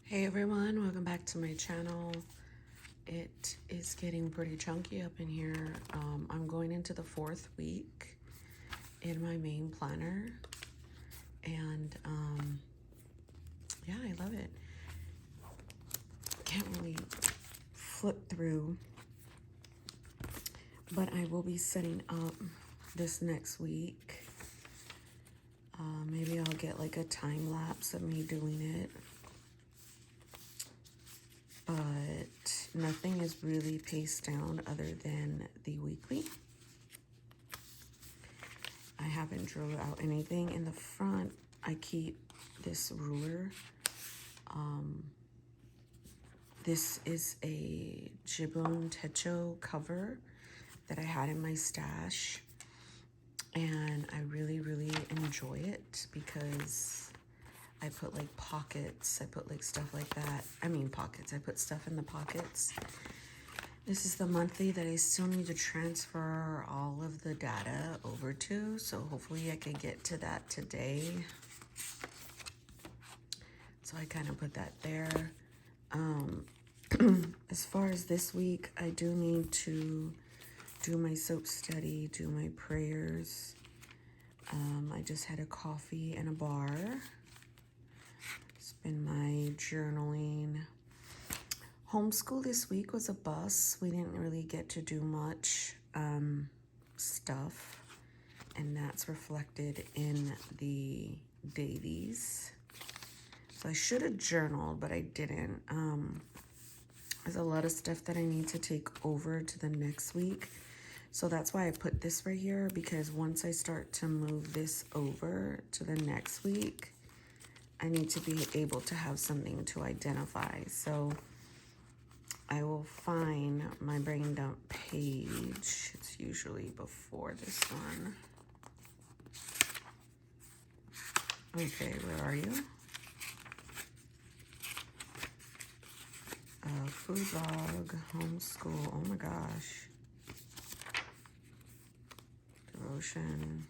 Hey everyone, welcome back to my channel. It is getting pretty chunky up in here. I'm going into the 4th week in my main planner, and yeah, I love it. Can't really flip through, but I will be setting up this next week. Maybe I'll get like a time lapse of me doing it. But nothing is really paced down other than the weekly. I haven't drew out anything. In the front, I keep this ruler. This is a Gibbon Techo cover that I had in my stash. And I really, really enjoy it because I put like pockets, I put like stuff like that. I mean pockets, I put stuff in the pockets. This is the monthly that I still need to transfer all of the data over to. So hopefully I can get to that today. So I kind of put that there. As far as this week, I do need to do my soap study, do my prayers. I just had a coffee and a bar. It's been my journaling. Homeschool this week was a bust. We didn't really get to do much stuff, and that's reflected in the dailies. So I should have journaled, but I didn't. There's a lot of stuff that I need to take over to the next week. So that's why I put this right here, because once I start to move this over to the next week, I need to be able to have something to identify. So I will find my brain dump page. It's usually before this one. Okay, where are you? Food log, homeschool, oh my gosh. Devotion,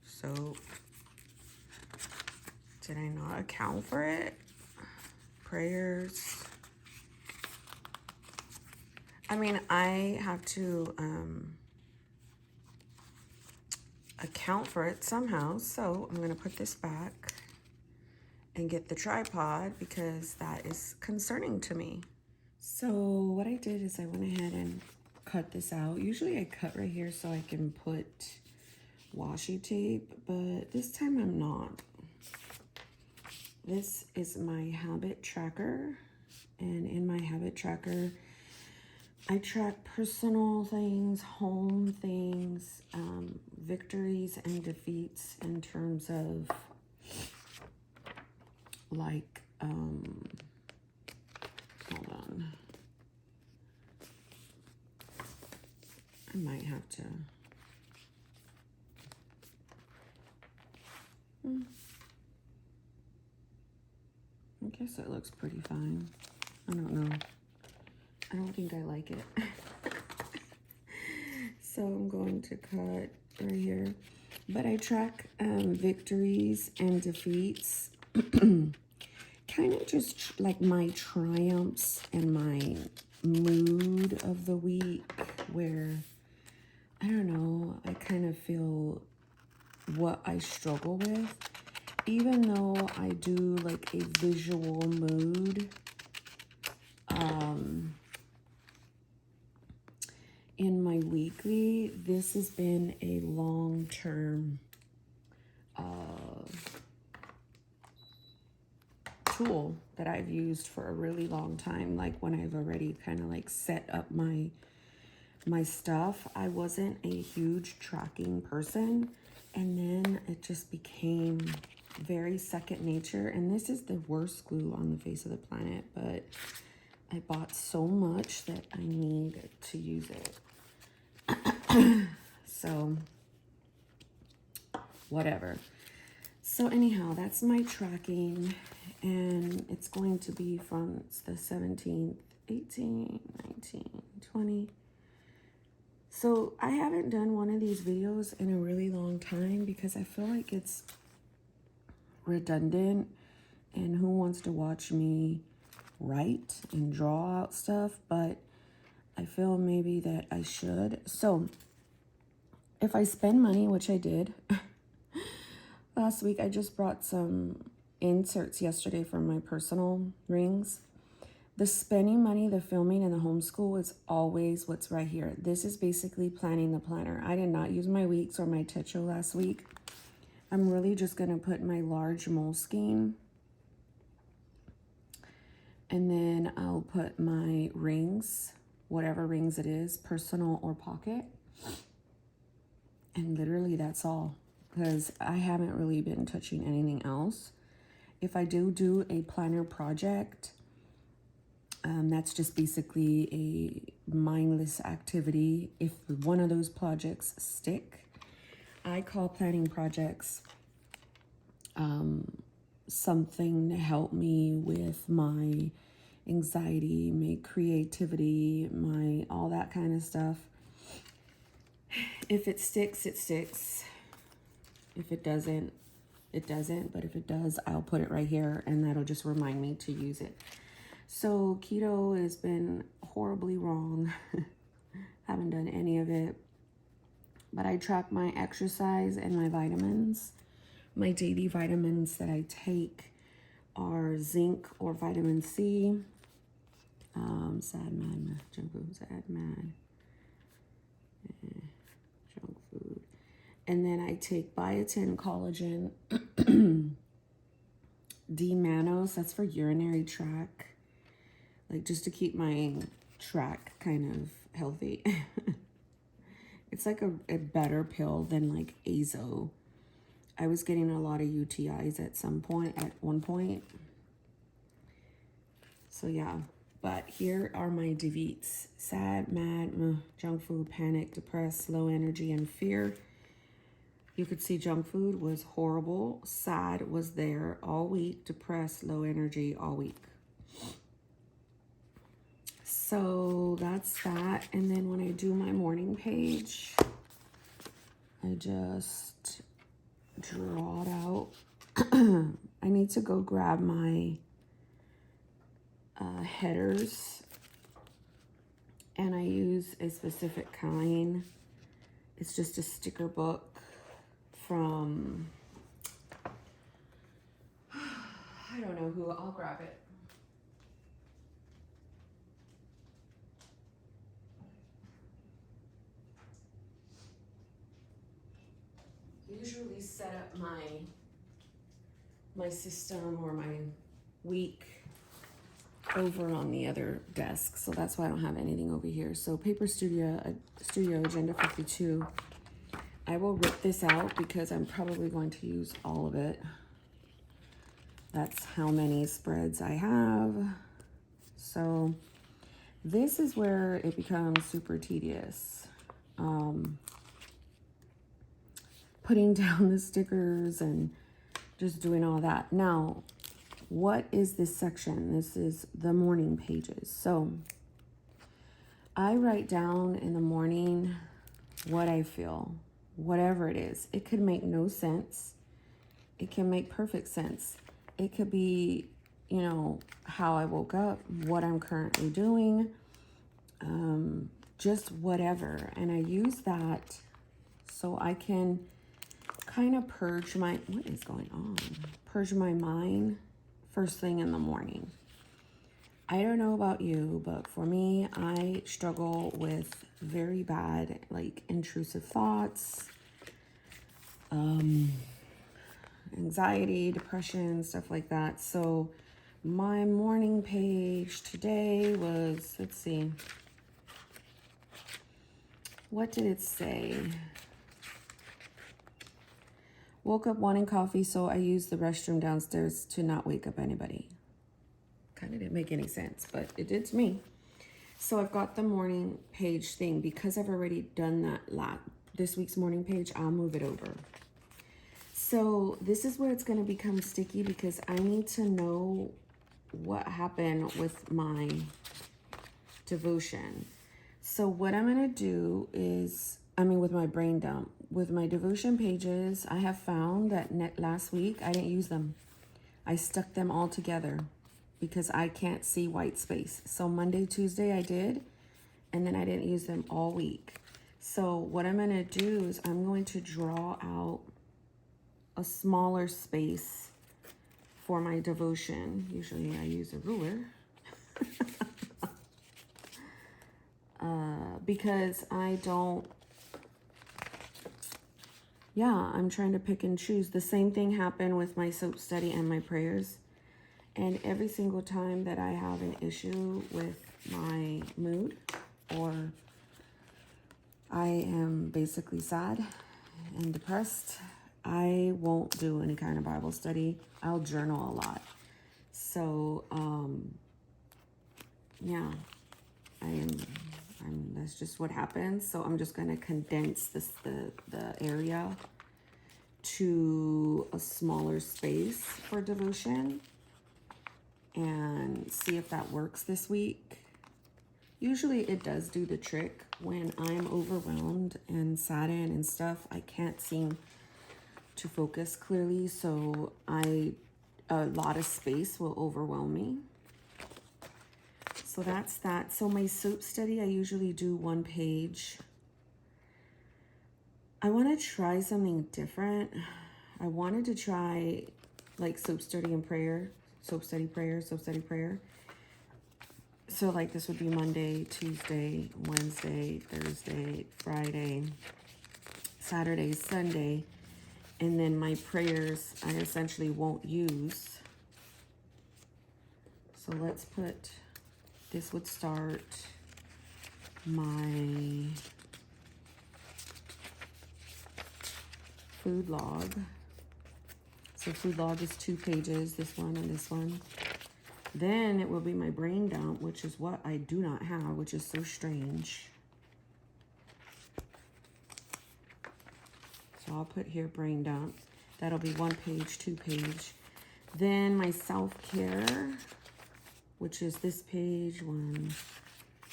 soap. Did I not account for it? Prayers. I mean, I have to account for it somehow. So I'm going to put this back and get the tripod because that is concerning to me. So what I did is I went ahead and cut this out. Usually I cut right here so I can put washi tape, but this time I'm not. This is my habit tracker, and in my habit tracker, I track personal things, home things, victories and defeats in terms of like, hold on. I might have to. I guess it looks pretty fine. I don't know. I don't think I like it. So I'm going to cut right here. But I track victories and defeats. Kind of just like my triumphs and my mood of the week, where, I don't know, I kind of feel what I struggle with. Even though I do like a visual mood, in my weekly, this has been a long-term tool that I've used for a really long time. Like when I've already kind of like set up my stuff. I wasn't a huge tracking person, and then it just became very second nature. And this is the worst glue on the face of the planet, but I bought so much that I need to use it. So whatever. So anyhow, that's my tracking, and it's going to be from the 17th, 18, 19, 20. So I haven't done one of these videos in a really long time because I feel like it's redundant, and who wants to watch me write and draw out stuff, but I feel maybe that I should. So if I spend money, which I did last week, I just brought some inserts yesterday for my personal rings. The spending money, the filming, and the homeschool is always what's right here. This is basically planning the planner. I did not use my weeks or my techo last week. I'm really just going to put my large Moleskine. And then I'll put my rings, whatever rings it is, personal or pocket. And literally that's all, because I haven't really been touching anything else. If I do a planner project, that's just basically a mindless activity. If one of those projects stick, I call planning projects something to help me with my anxiety, my creativity, my all that kind of stuff. If it sticks, it sticks. If it doesn't, it doesn't. But if it does, I'll put it right here, and that'll just remind me to use it. So keto has been horribly wrong. Haven't done any of it. But I track my exercise and my vitamins. My daily vitamins that I take are zinc or vitamin C. Sad man, junk food, sad man. Junk food. And then I take biotin, collagen, D-mannose, that's for urinary tract. Like just to keep my tract kind of healthy. It's like a better pill than like Azo. I was getting a lot of UTIs at one point. So yeah, but here are my defeats. Sad, mad, junk food, panic, depressed, low energy, and fear. You could see junk food was horrible. Sad was there all week. Depressed, low energy all week. So that's that. And then when I do my morning page, I just draw it out. I need to go grab my headers, and I use a specific kind. It's just a sticker book from, I don't know who, I'll grab it. I usually set up my system or my week over on the other desk, so that's why I don't have anything over here. So Paper Studio Agenda 52. I will rip this out because I'm probably going to use all of it. That's how many spreads I have. So this is where it becomes super tedious. Putting down the stickers and just doing all that. Now, what is this section? This is the morning pages. So I write down in the morning what I feel, whatever it is. It could make no sense. It can make perfect sense. It could be, you know, how I woke up, what I'm currently doing, just whatever. And I use that so I can kind of purge my, what is going on? Purge my mind first thing in the morning. I don't know about you, but for me, I struggle with very bad, like intrusive thoughts, anxiety, depression, stuff like that. So my morning page today was, let's see, what did it say? Woke up wanting coffee, so I used the restroom downstairs to not wake up anybody. Kind of didn't make any sense, but it did to me. So I've got the morning page thing. Because I've already done that this week's morning page, I'll move it over. So this is where it's going to become sticky because I need to know what happened with my devotion. So what I'm going to do is, with my brain dump, with my devotion pages, I have found that last week I didn't use them. I stuck them all together. because I can't see white space. So Monday, Tuesday I did, and then I didn't use them all week. So what I'm going to do is I'm going to draw out a smaller space for my devotion. Usually I use a ruler. Because I don't, yeah, I'm trying to pick and choose. The same thing happened with my soap study and my prayers. And every single time that I have an issue with my mood, or I am basically sad and depressed, I won't do any kind of Bible study. I'll journal a lot. So, yeah, that's just what happens. So I'm just going to condense the area to a smaller space for devotion and see if that works this week. Usually it does do the trick. When I'm overwhelmed and saddened and stuff, I can't seem to focus clearly. So a lot of space will overwhelm me. So that's that. So my soap study, I usually do 1 page. I want to try something different. I wanted to try like soap study and prayer, soap study prayer, soap study prayer. So like this would be Monday, Tuesday, Wednesday, Thursday, Friday, Saturday, Sunday. And then my prayers I essentially won't use. So let's put, this would start my food log. So food log is 2 pages, this one and this one. Then it will be my brain dump, which is what I do not have, which is so strange. So I'll put here brain dump. That'll be 1 page, 2 page. Then my self-care, which is this page,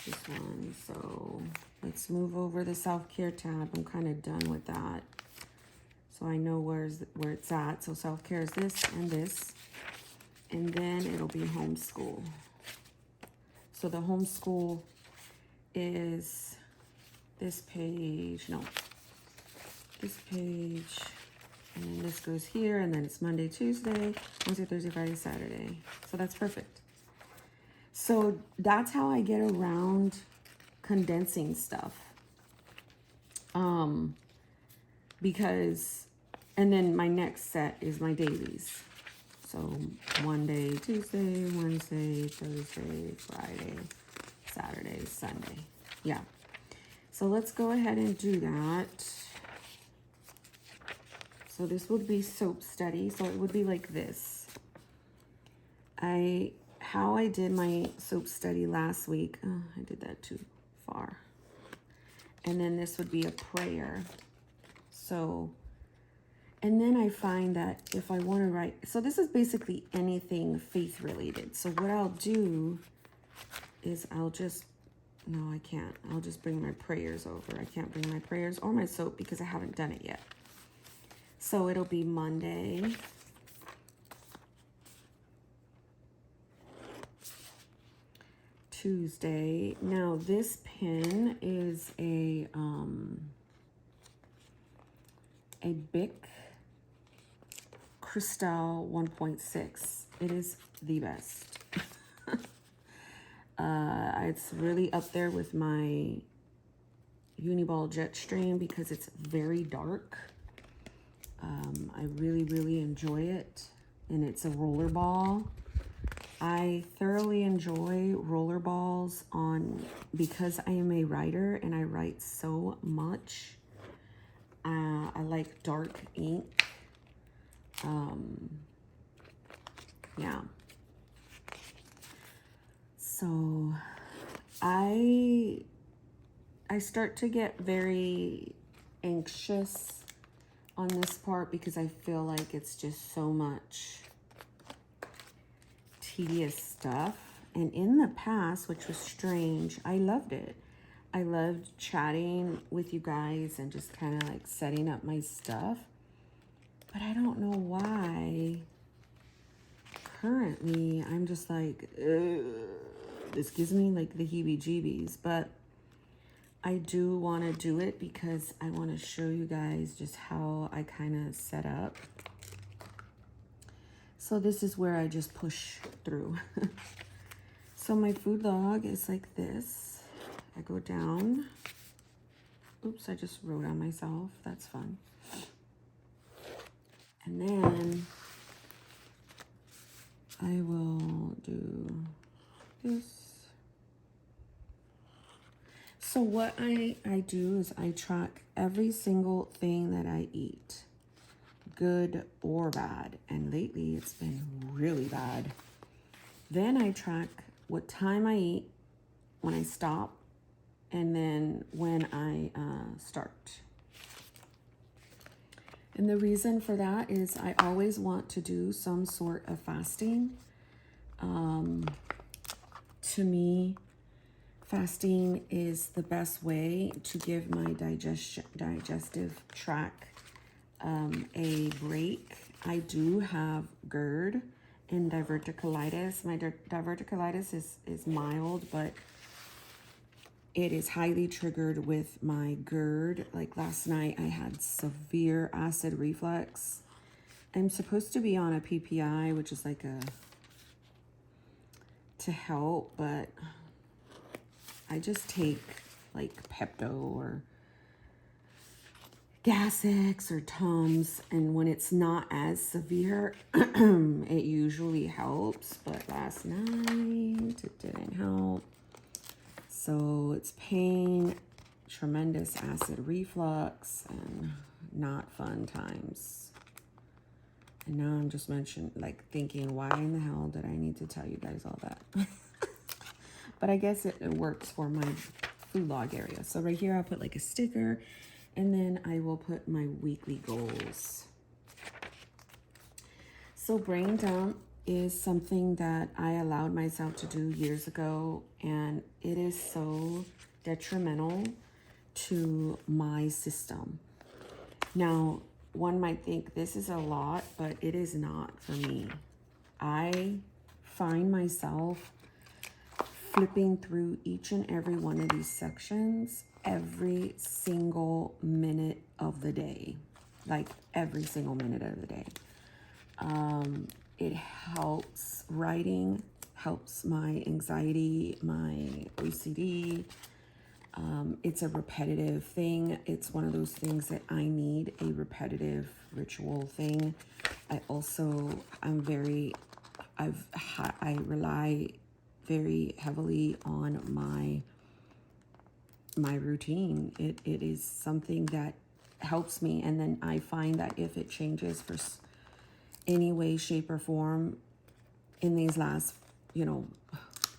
this one. So let's move over the self-care tab. I'm kind of done with that. So I know where it's at. So self-care is this and this. And then it'll be homeschool. So the homeschool is this page, no, this page, and then this goes here, and then it's Monday, Tuesday, Wednesday, Thursday, Friday, Saturday. So that's perfect. So that's how I get around condensing stuff. Because, and then my next set is my dailies. So Monday, Tuesday, Wednesday, Thursday, Friday, Saturday, Sunday. Yeah. So let's go ahead and do that. So this would be soap study. So it would be like this. How I did my soap study last week. Oh, I did that too far. And then this would be a prayer. So, and then I find that if I want to write, so this is basically anything faith related. So what I'll do is I'll just, no, I can't. I'll just bring my prayers over. I can't bring my prayers or my soap because I haven't done it yet. So it'll be Monday. Tuesday. Now this pen is a Bic Cristal 1.6. It is the best. It's really up there with my Uniball Jetstream because it's very dark. I really, really enjoy it. And it's a roller ball. I thoroughly enjoy roller balls because I am a writer and I write so much. I like dark ink. Yeah. So I start to get very anxious on this part because I feel like it's just so much tedious stuff. And in the past, which was strange, I loved it. I loved chatting with you guys and just kind of like setting up my stuff. But I don't know why currently I'm just like, ugh, this gives me like the heebie-jeebies, but I do want to do it because I want to show you guys just how I kind of set up. So this is where I just push through. So my food log is like this. I go down. Oops, I just wrote on myself. That's fun. And then I will do this. So what I do is I track every single thing that I eat, good or bad. And lately it's been really bad. Then I track what time I eat, when I stop, and then when I start. And the reason for that is I always want to do some sort of fasting. To me, fasting is the best way to give my digestive tract a break. I do have GERD and diverticulitis. My diverticulitis is mild, but it is highly triggered with my GERD. Like last night, I had severe acid reflux. I'm supposed to be on a PPI, which is like to help, but I just take like Pepto or Gas-X or Tums, and when it's not as severe, it usually helps, but last night it didn't help. So it's pain, tremendous acid reflux, and not fun times. And now I'm just thinking, why in the hell did I need to tell you guys all that? But I guess it works for my food log area. So right here, I'll put like a sticker, and then I will put my weekly goals. So brain dump is something that I allowed myself to do years ago, and it is so detrimental to my system. Now, one might think this is a lot, but it is not for me. I find myself flipping through each and every one of these sections every single minute of the day, like every single minute of the day. It helps, writing helps my anxiety, my OCD. It's a repetitive thing. It's one of those things that I need, a repetitive ritual thing. I rely very heavily on my routine. It is something that helps me, and then I find that if it changes for any way, shape, or form in these last,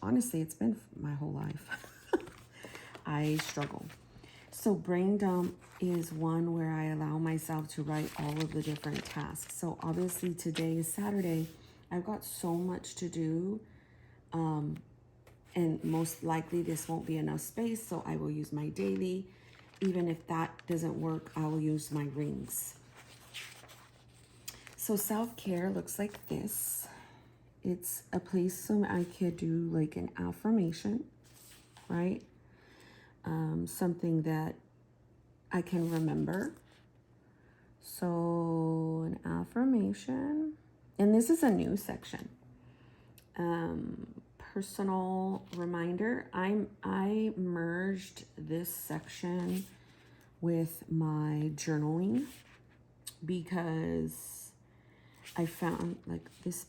honestly, it's been my whole life. I struggle. So brain dump is one where I allow myself to write all of the different tasks. So obviously today is Saturday. I've got so much to do. And most likely this won't be enough space, so I will use my daily. Even if that doesn't work, I will use my rings. So self-care looks like this. It's a place so I could do like an affirmation, right? Something that I can remember. So an affirmation, and this is a new section. Personal reminder. I merged this section with my journaling because I found like this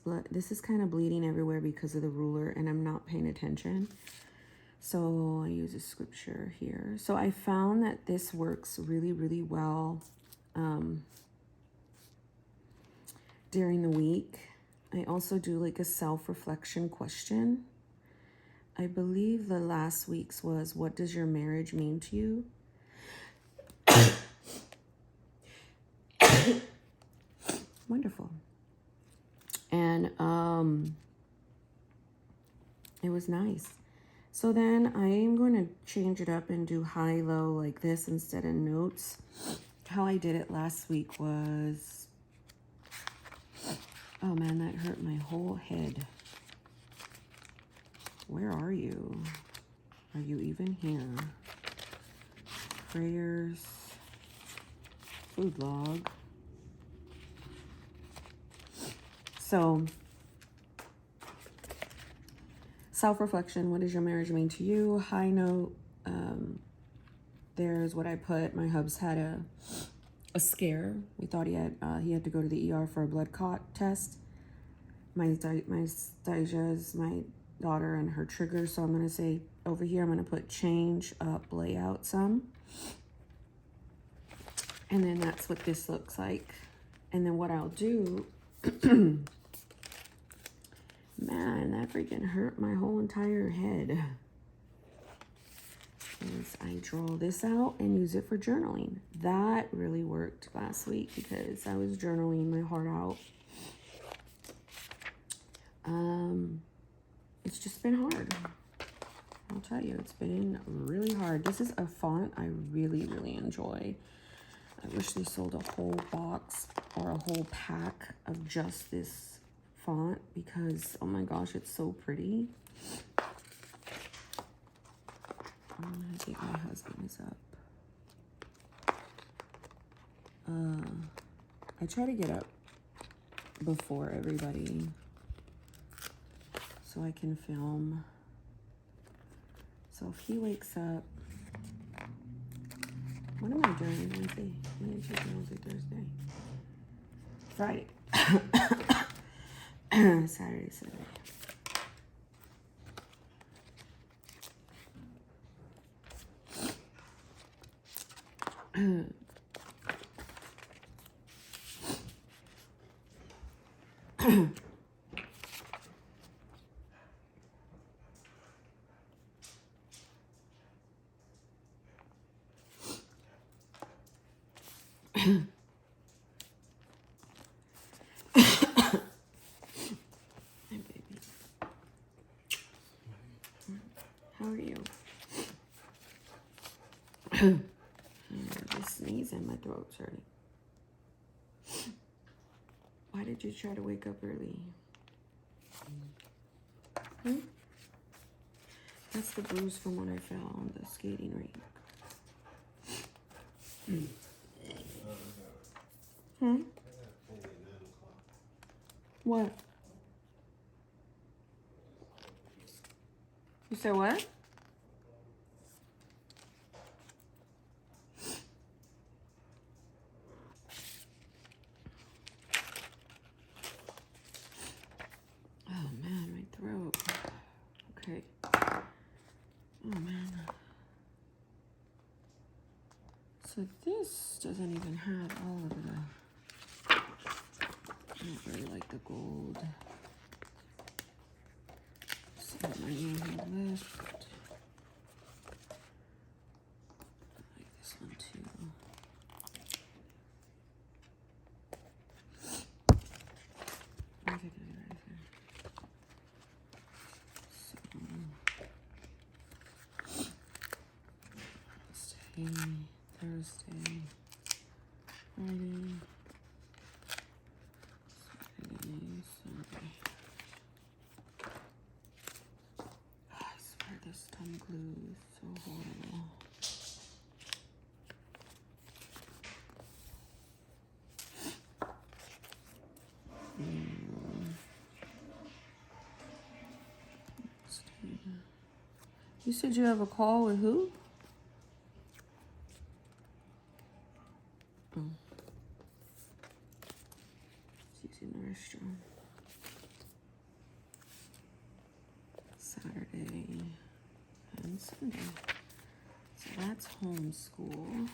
is kind of bleeding everywhere because of the ruler, and I'm not paying attention. So I use a scripture here. So I found that this works really, really well during the week. I also do like a self-reflection question. I believe the last week's was, what does your marriage mean to you? Wonderful. And it was nice. So then I am going to change it up and do high-low like this instead of notes. How I did it last week was Oh man, that hurt my whole head. Where are you? Are you even here? Prayers. Food log. So, self-reflection. What does your marriage mean to you? High note. There's what I put. My hubs had a scare. We thought he had to go to the ER for a blood clot test. My Stasia is my daughter and her trigger. So I'm going to say over here, I'm going to put change up layout some. And then that's what this looks like. And then what I'll do, man, that freaking hurt my whole entire head. Is I draw this out and use it for journaling. That really worked last week because I was journaling my heart out. It's just been hard. I'll tell you, it's been really hard. This is a font I really, really enjoy. I wish they sold a whole box or a whole pack of just this font because, oh my gosh, it's so pretty. I think my husband is up. I try to get up before everybody so I can film. So if he wakes up, what am I doing? Wednesday, Thursday, Friday, Saturday, Sunday. Hey, baby. How are you? Just sneezing, my throat's hurting. Why did you try to wake up early? That's the bruise from when I fell on the skating rink. What? You said what? Oh man, my throat. Okay. Oh man. So this doesn't even have all of the... I don't really like the gold. See what my name had left. I like this one too. Thursday, Friday, Saturday, Sunday. Oh, I swear this tongue glue is so horrible. You said you have a call with who? She's in the restroom. Saturday and Sunday. So that's homeschool.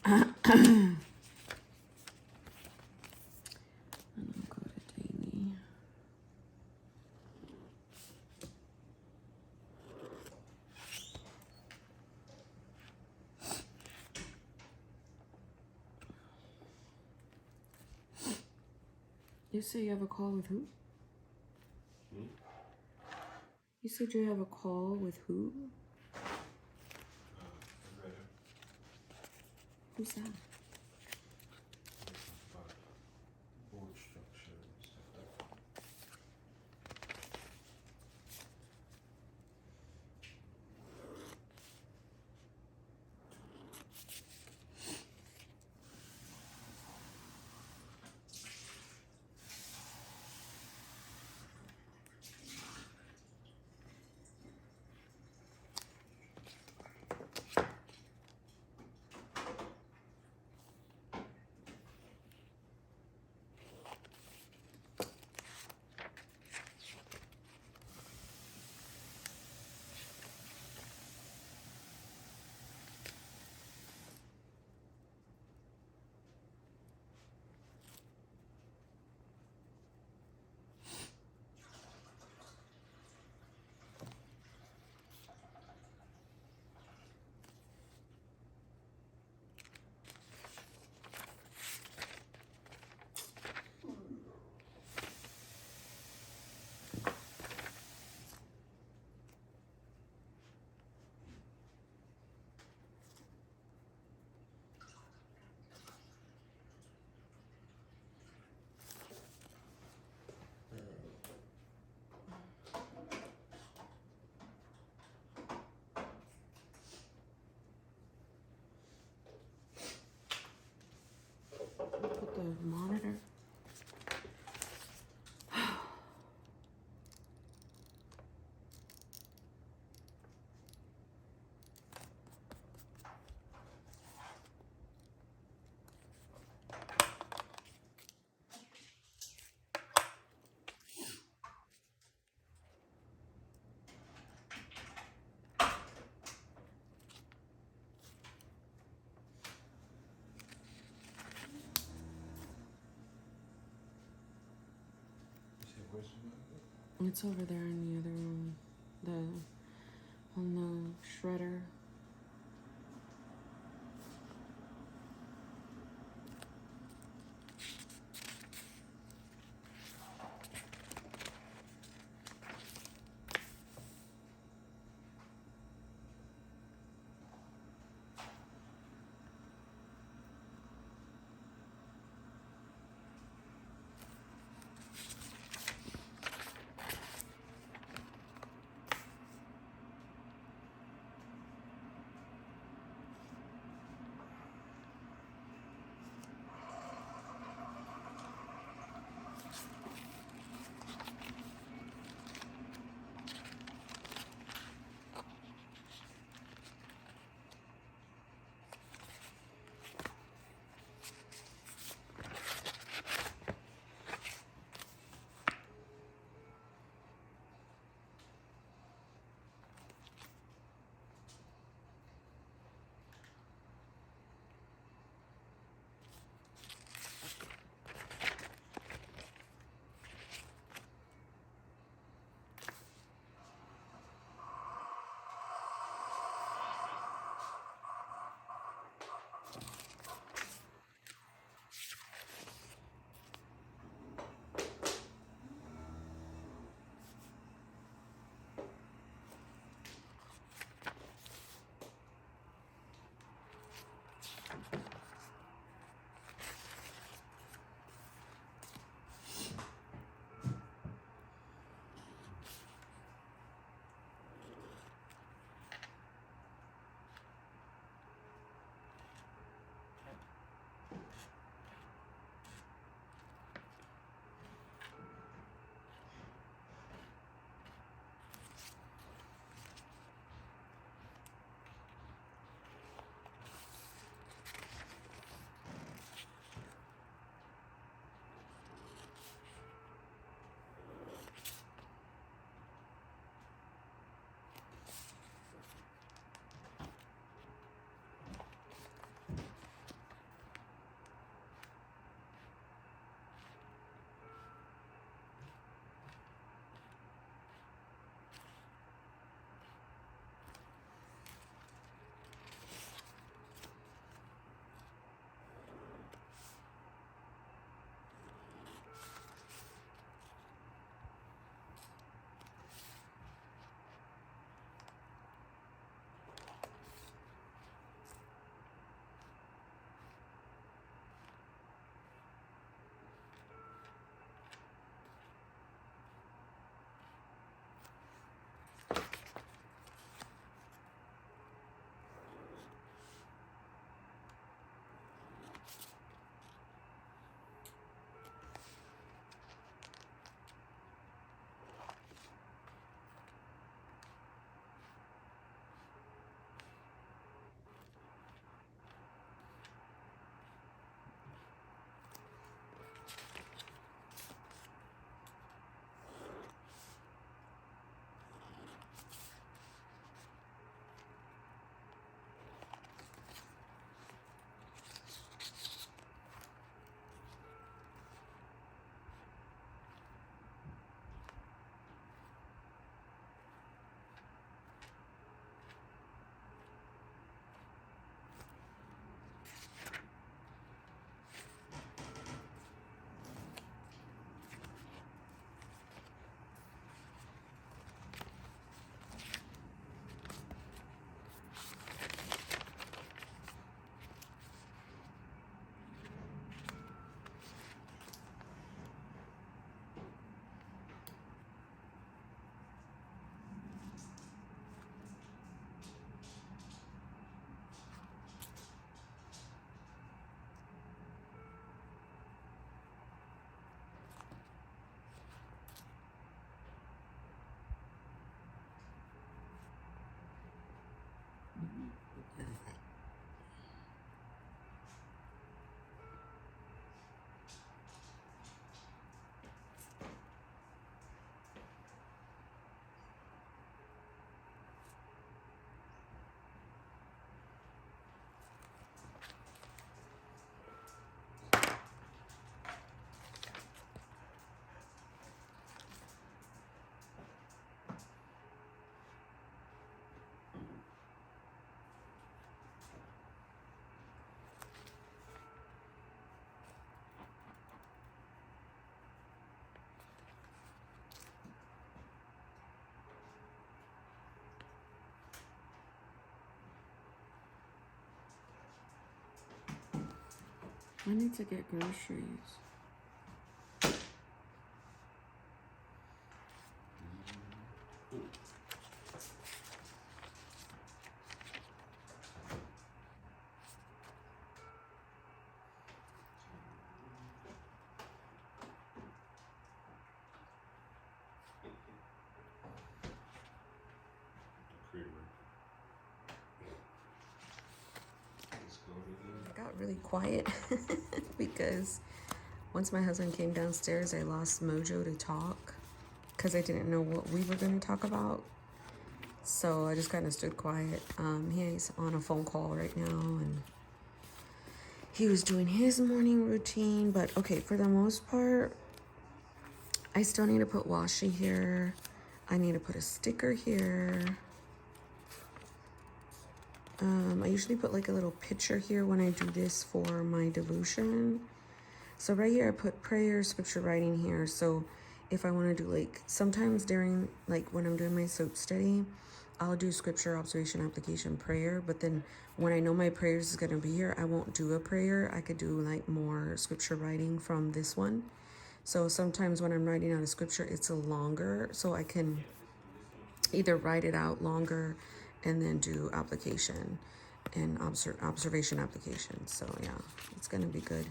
And I'll go to daily. You say you have a call with who? You said you have a call with who? Who's that? Porch. It's over there in the other room, on the shredder. I need to get groceries. It got really quiet because once my husband came downstairs, I lost mojo to talk because I didn't know what we were going to talk about. So I just kind of stood quiet. He's on a phone call right now, and he was doing his morning routine. But okay, for the most part, I still need to put washi here. I need to put a sticker here. I usually put like a little picture here when I do this for my devotion. So right here, I put prayer, scripture writing here. So if I want to do like, sometimes during like when I'm doing my soap study, I'll do scripture, observation, application, prayer. But then when I know my prayers is going to be here, I won't do a prayer. I could do like more scripture writing from this one. So sometimes when I'm writing out a scripture, it's a longer, so I can either write it out longer and then do application and observation application. So yeah, it's gonna be good.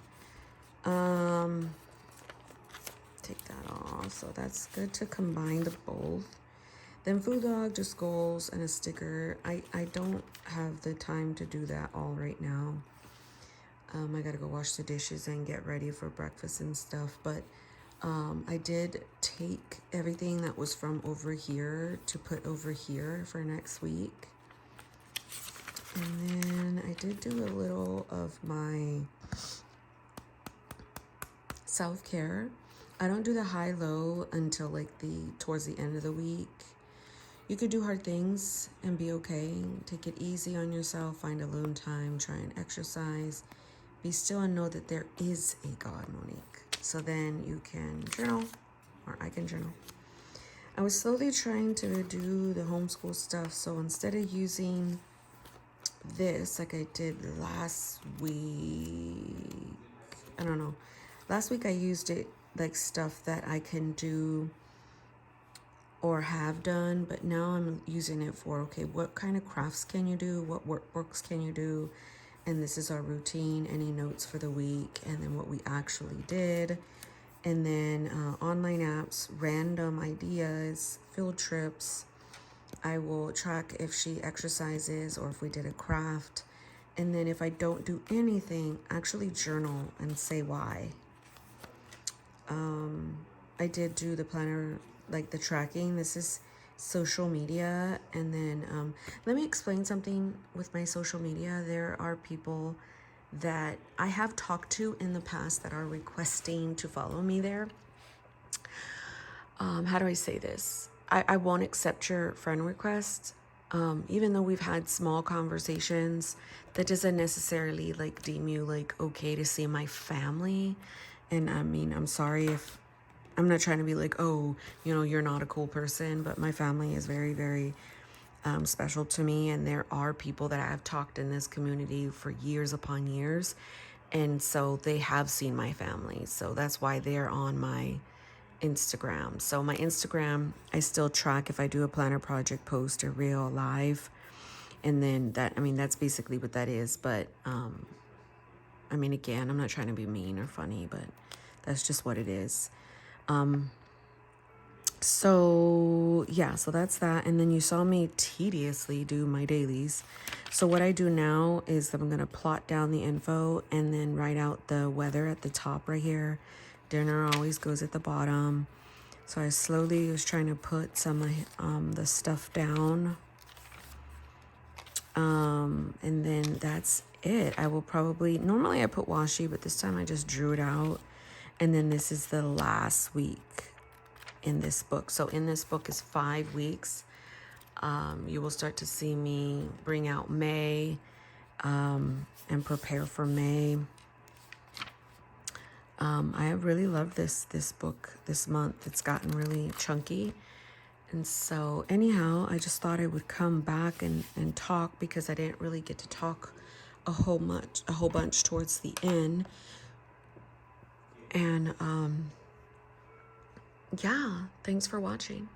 Take that off. So that's good to combine the both. Then food log, just goals and a sticker. I don't have the time to do that all right now. I gotta go wash the dishes and get ready for breakfast and stuff. But I did take everything that was from over here to put over here for next week. And then I did do a little of my self-care. I don't do the high-low until like towards the end of the week. You could do hard things and be okay. Take it easy on yourself. Find alone time. Try and exercise. Be still and know that there is a God, Monique. So then you can journal, or I can journal. I was slowly trying to do the homeschool stuff. So instead of using this like I did last week, I don't know. Last week I used it like stuff that I can do or have done, but now I'm using it for, okay, what kind of crafts can you do? What workbooks can you do? And this is our routine, any notes for the week, and then what we actually did. And then online apps, random ideas, field trips. I will track if she exercises or if we did a craft. And then if I don't do anything, actually journal and say why. I did do the planner, like the tracking. This is social media. And then let me explain something with my social media. There are people that I have talked to in the past that are requesting to follow me there. How do I say this? I won't accept your friend request. Even though we've had small conversations, that doesn't necessarily like deem you like okay to see my family. And I mean, I'm sorry if I'm not trying to be like, oh, you know, you're not a cool person, but my family is very, very special to me. And there are people that I've talked in this community for years upon years. And so they have seen my family. So that's why they're on my Instagram. So my Instagram, I still track if I do a planner project post or reel live. And then that, I mean, that's basically what that is. But, I mean, again, I'm not trying to be mean or funny, but that's just what it is. So yeah, so that's that. And then you saw me tediously do my dailies. So what I do now is that I'm going to plot down the info and then write out the weather at the top right here. Dinner always goes at the bottom. So I slowly was trying to put some of the stuff down. And then that's it. I will probably, normally I put washi, but this time I just drew it out. And then this is the last week in this book. So in this book is 5 weeks. You will start to see me bring out May and prepare for May. I have really loved this book this month. It's gotten really chunky. And so anyhow, I just thought I would come back and talk because I didn't really get to talk a whole bunch towards the end. And yeah, thanks for watching.